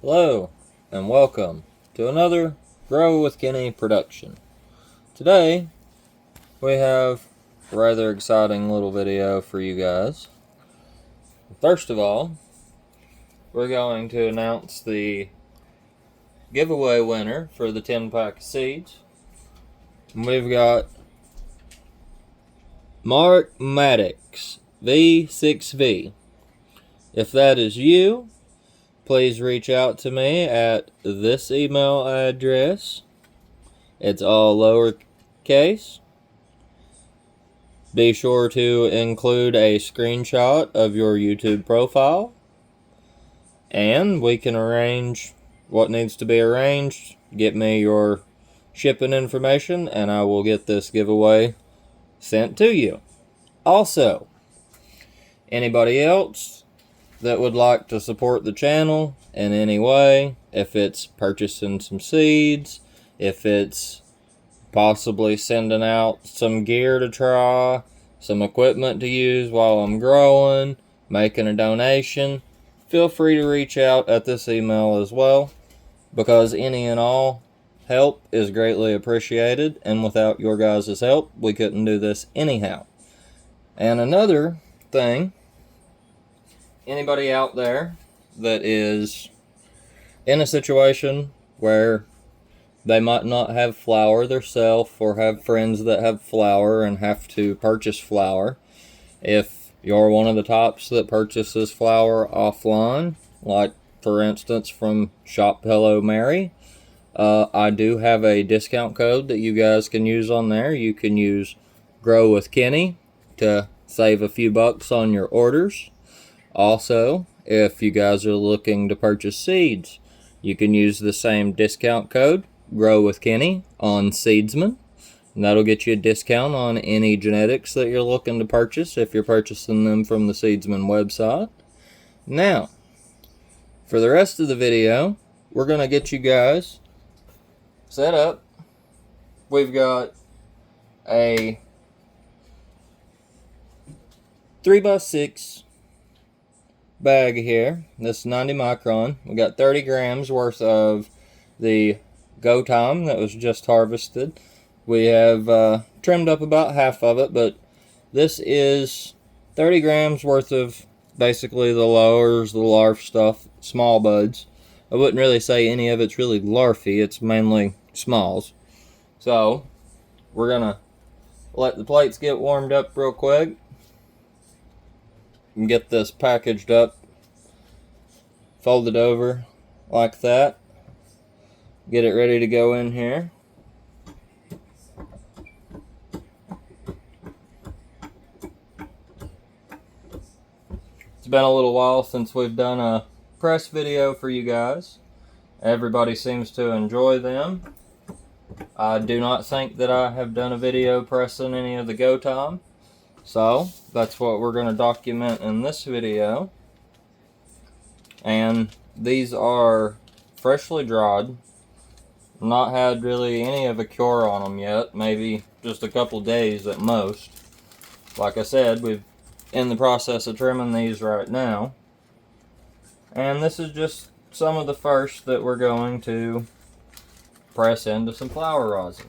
Hello, and welcome to another Grow with Kenny production. Today, we have a rather exciting little video for you guys. First of all, we're going to announce the giveaway winner for the 10-pack of seeds. We've got Mark Maddox, V6V. If that is you, please reach out to me at this email address. It's all lowercase. Be sure to include a screenshot of your YouTube profile, and we can arrange what needs to be arranged. Get me your shipping information, and I will get this giveaway sent to you. Also, anybody else that would like to support the channel in any way, if it's purchasing some seeds, if it's possibly sending out some gear to try, some equipment to use while I'm growing, making a donation, feel free to reach out at this email as well, because any and all help is greatly appreciated, and without your guys' help, we couldn't do this anyhow. And another thing, anybody out there that is in a situation where they might not have flour themselves or have friends that have flour and have to purchase flour, if you're one of the tops that purchases flour offline, like for instance from Shop Hello Mary, I do have a discount code that you guys can use on there. You can use Grow with Kenny to save a few bucks on your orders. Also, if you guys are looking to purchase seeds, you can use the same discount code, Grow with Kenny, on Seedsman. And that'll get you a discount on any genetics that you're looking to purchase if you're purchasing them from the Seedsman website. Now, for the rest of the video, we're going to get you guys set up. We've got a 3x6 bag here. This is 90 micron. We got 30 grams worth of the Go Time that was just harvested. We have trimmed up about half of it, but this is 30 grams worth of basically the lowers, the larf stuff, small buds. I wouldn't really say any of it's really larfy, it's mainly smalls. So, we're gonna let the plates get warmed up real quick and get this packaged up, folded over like that, get it ready to go in here. It's been a little while since we've done a press video for you guys. Everybody seems to enjoy them. I do not think that I have done a video pressing any of the Go Time, so that's what we're going to document in this video. And these are freshly dried, not had really any of a cure on them yet, maybe just a couple days at most. Like I said, we're in the process of trimming these right now, and this is just some of the first that we're going to press into some flour rosin.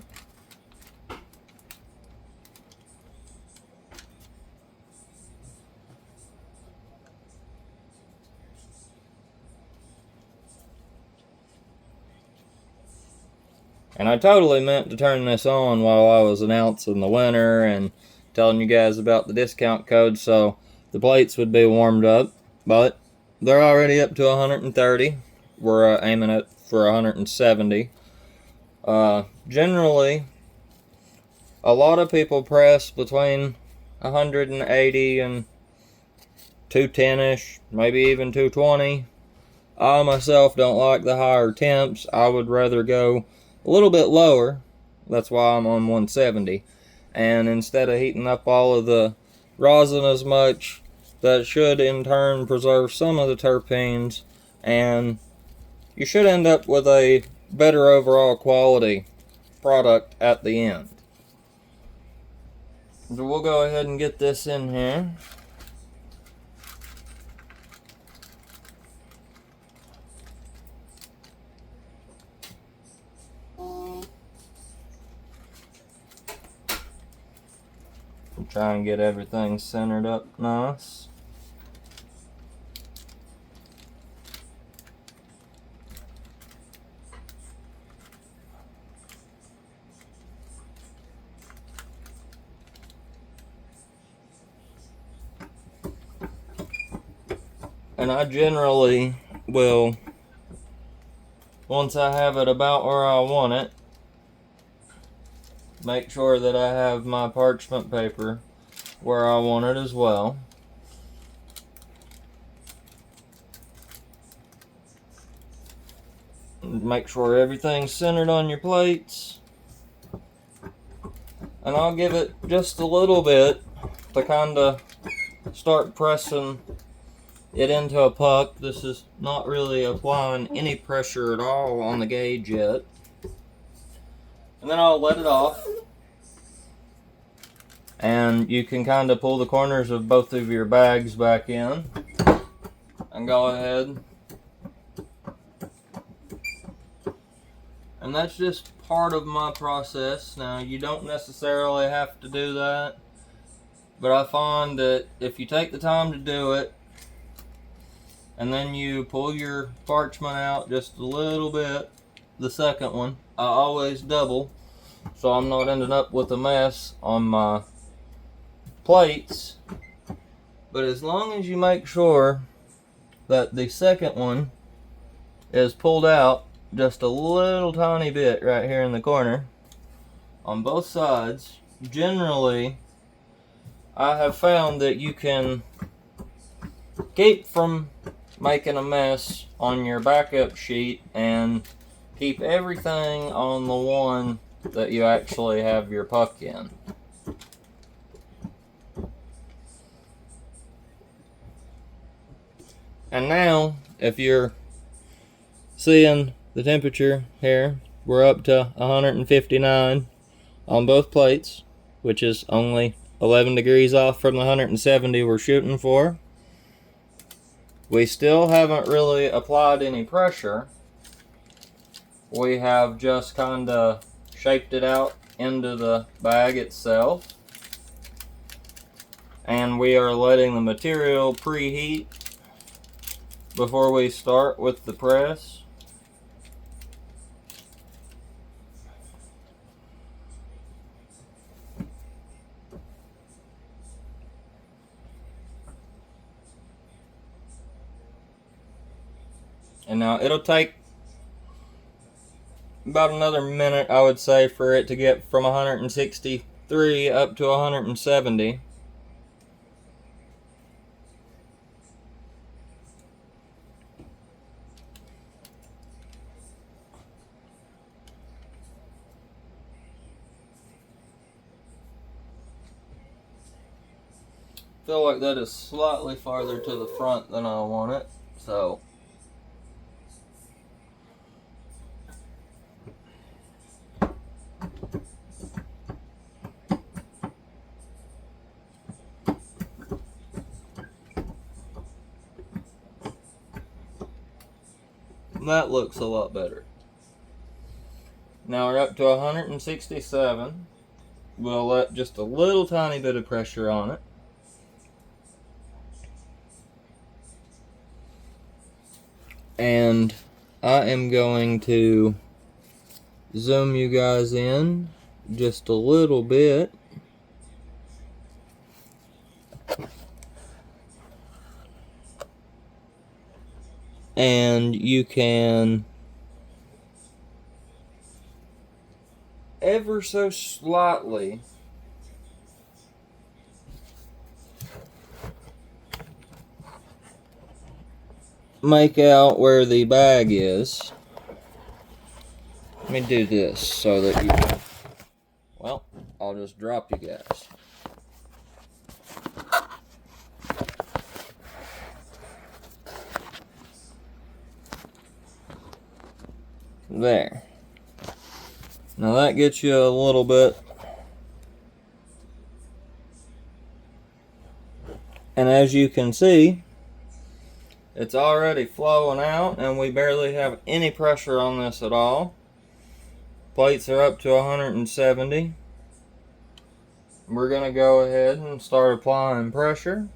And I totally meant to turn this on while I was announcing the winner and telling you guys about the discount code, so the plates would be warmed up, but they're already up to 130. We're aiming at for 170. Generally, a lot of people press between 180 and 210-ish, maybe even 220. I myself don't like the higher temps. I would rather go a little bit lower. That's why I'm on 170. And instead of heating up all of the rosin as much, that should in turn preserve some of the terpenes, and you should end up with a better overall quality product at the end. So we'll go ahead and get this in here. Try and get everything centered up nice. And I generally will, once I have it about where I want it, make sure that I have my parchment paper where I want it as well. Make sure everything's centered on your plates. And I'll give it just a little bit to kind of start pressing it into a puck. This is not really applying any pressure at all on the gauge yet. And then I'll let it off. And you can kind of pull the corners of both of your bags back in. And go ahead. And that's just part of my process. Now, you don't necessarily have to do that. But I find that if you take the time to do it, and then you pull your parchment out just a little bit, the second one, I always double, so I'm not ending up with a mess on my plates. But as long as you make sure that the second one is pulled out just a little tiny bit right here in the corner on both sides, generally I have found that you can keep from making a mess on your backup sheet and keep everything on the one that you actually have your puck in. And now, if you're seeing the temperature here, we're up to 159 on both plates, which is only 11 degrees off from the 170 we're shooting for. We still haven't really applied any pressure. We have just kind of shaped it out into the bag itself. And we are letting the material preheat before we start with the press. And now it'll take about another minute, I would say, for it to get from 163 up to 170. I feel like that is slightly farther to the front than I want it, so that looks a lot better. Now we're up to 167. We'll let just a little tiny bit of pressure on it. And I am going to zoom you guys in just a little bit. And you can ever so slightly make out where the bag is. Let me do this so that you can, well, I'll just drop you guys. There. Now that gets you a little bit. And as you can see, it's already flowing out and we barely have any pressure on this at all. Plates are up to 170. we're going to go ahead and start applying pressure.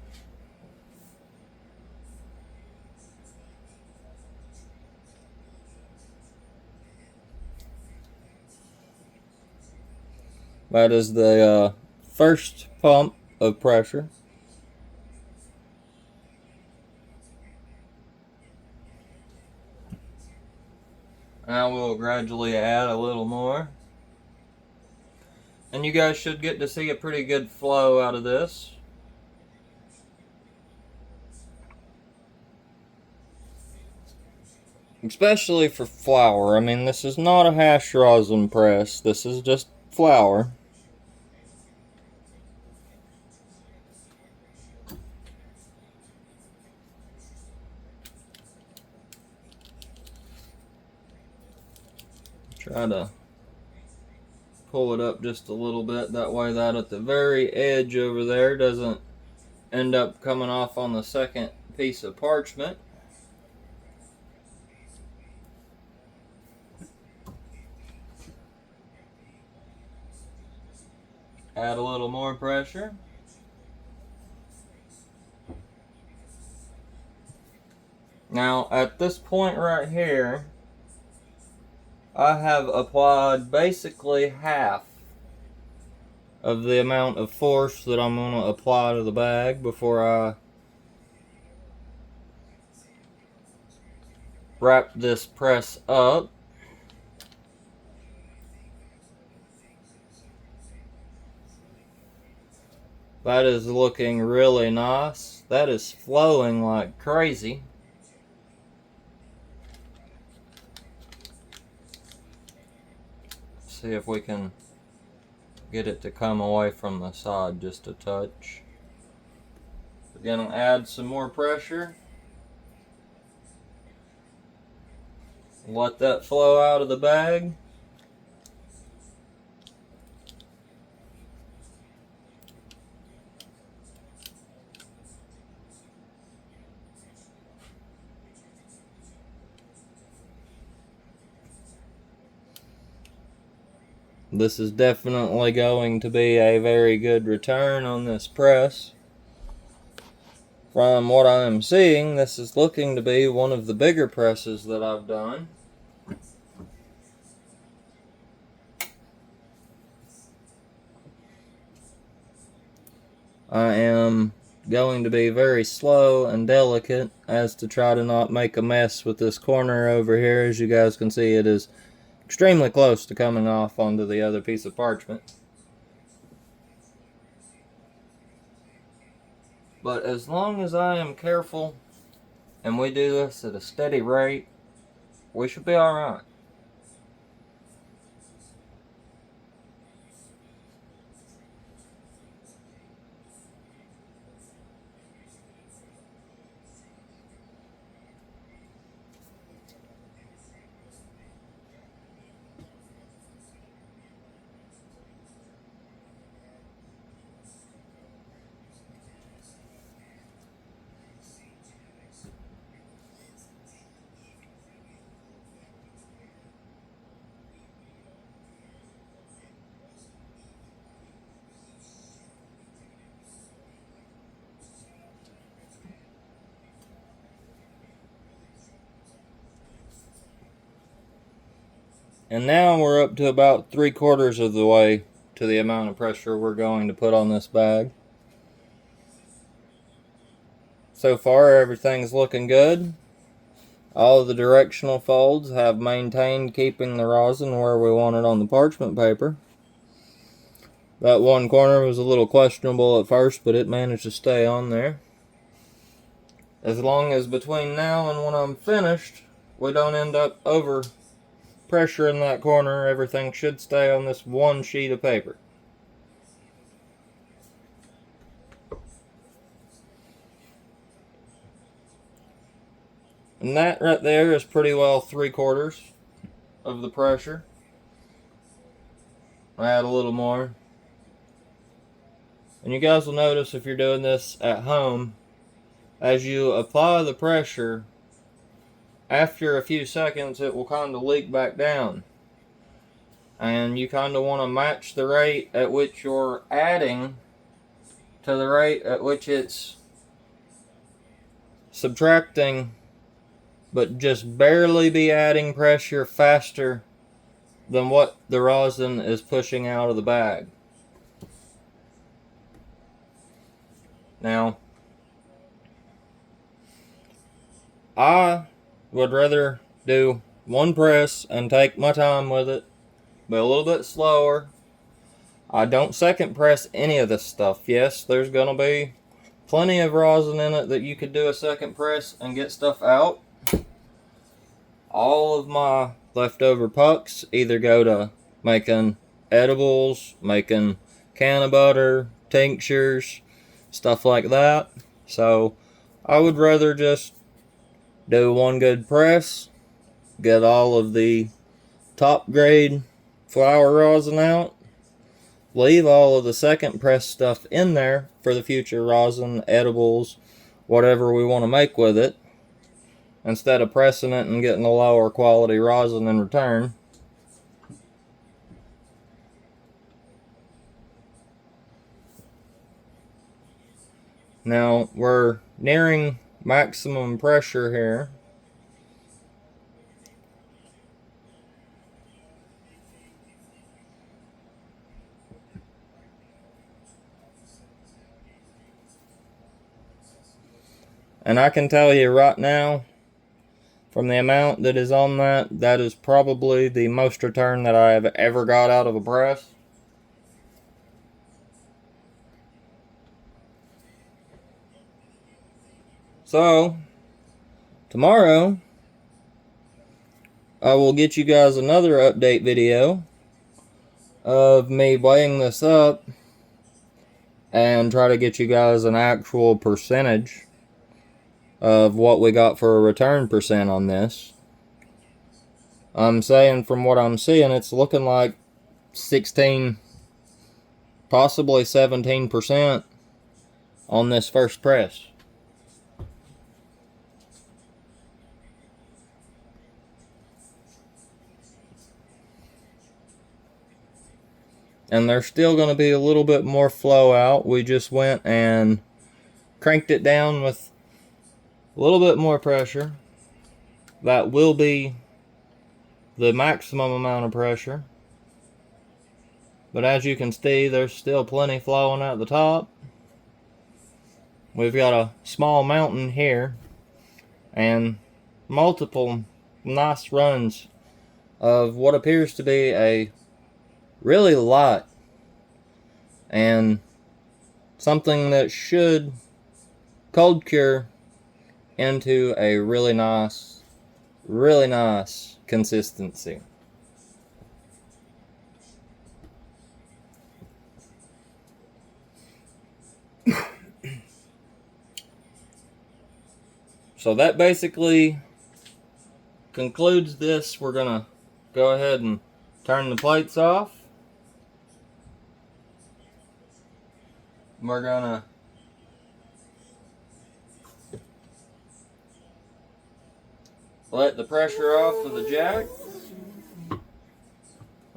That is the first pump of pressure. Now we'll gradually add a little more. And you guys should get to see a pretty good flow out of this. Especially for flour. I mean, this is not a hash rosin press. This is just flour. Try to pull it up just a little bit. That way that at the very edge over there doesn't end up coming off on the second piece of parchment. Add a little more pressure. Now at this point right here, I have applied basically half of the amount of force that I'm going to apply to the bag before I wrap this press up. That is looking really nice. That is flowing like crazy. See if we can get it to come away from the side just a touch. We're going to add some more pressure. Let that flow out of the bag. This is definitely going to be a very good return on this press. From what I'm seeing, this is looking to be one of the bigger presses that I've done. I am going to be very slow and delicate as to try to not make a mess with this corner over here. As you guys can see, it is extremely close to coming off onto the other piece of parchment. But as long as I am careful and we do this at a steady rate, we should be alright. And now we're up to about 3/4 of the way to the amount of pressure we're going to put on this bag. So far, everything's looking good. All of the directional folds have maintained keeping the rosin where we want it on the parchment paper. That one corner was a little questionable at first, but it managed to stay on there. As long as between now and when I'm finished, we don't end up over pressure in that corner, everything should stay on this one sheet of paper. And that right there is pretty well 3/4 of the pressure. I add a little more. And you guys will notice if you're doing this at home, as you apply the pressure, after a few seconds it will kind of leak back down. and you kind of want to match the rate at which you're adding to the rate at which it's subtracting, but just barely be adding pressure faster than what the rosin is pushing out of the bag. Now, I would rather do one press and take my time with it, but a little bit slower. I don't second press any of this stuff. Yes, there's going to be plenty of rosin in it that you could do a second press and get stuff out. All of my leftover pucks either go to making edibles, making can of butter, tinctures, stuff like that. So I would rather just do one good press, get all of the top grade flower rosin out, leave all of the second press stuff in there for the future rosin, edibles, whatever we want to make with it, instead of pressing it and getting a lower quality rosin in return. Now we're nearing maximum pressure here. And I can tell you right now, from the amount that is on that, that is probably the most return that I have ever got out of a press. So, tomorrow, I will get you guys another update video of me weighing this up and try to get you guys an actual percentage of what we got for a return percent on this. I'm saying from what I'm seeing, it's looking like 16, possibly 17% on this first press. And there's still going to be a little bit more flow out. We just went and cranked it down with a little bit more pressure. That will be the maximum amount of pressure. But as you can see, there's still plenty flowing at the top. We've got a small mountain here and multiple nice runs of what appears to be a really light and something that should cold cure into a really nice consistency. So that basically concludes this. We're gonna go ahead and turn the plates off. We're gonna let the pressure off of the jack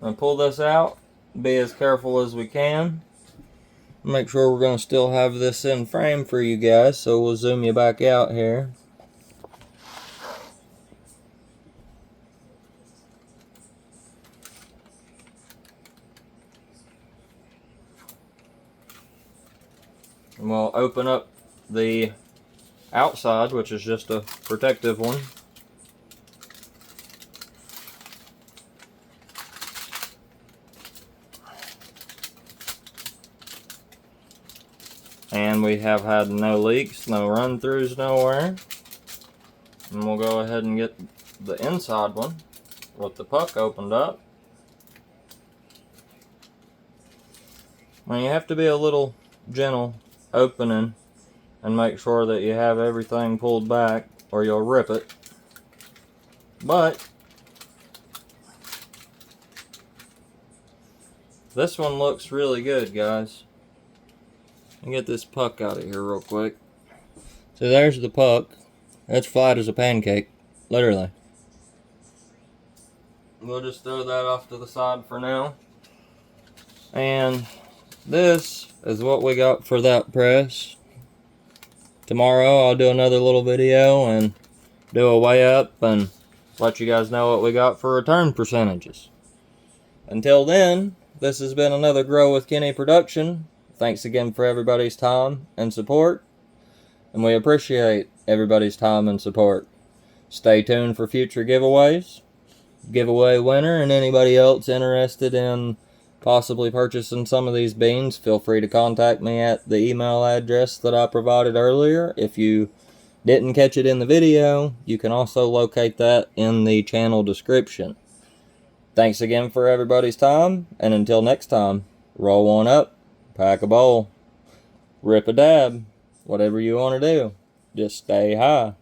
and pull this out. Be as careful as we can. Make sure we're going to still have this in frame for you guys, so we'll zoom you back out here. And we'll open up the outside, which is just a protective one. And we have had no leaks, no run-throughs nowhere. And we'll go ahead and get the inside one with the puck opened up. Now you have to be a little gentle opening and make sure that you have everything pulled back or you'll rip it. But this one looks really good, guys. Let me get this puck out of here real quick. So there's the puck. That's flat as a pancake, literally. we'll just throw that off to the side for now. And this is what we got for that press. Tomorrow I'll do another little video and do a weigh up and let you guys know what we got for return percentages. Until then, this has been another Grow with Kenny production. Thanks again for everybody's time and support, and we appreciate everybody's time and support. Stay tuned for future giveaways, giveaway winner, and anybody else interested in possibly purchasing some of these beans, feel free to contact me at the email address that I provided earlier. If you didn't catch it in the video, you can also locate that in the channel description. Thanks again for everybody's time, and until next time, roll one up, pack a bowl, rip a dab, whatever you want to do. Just stay high.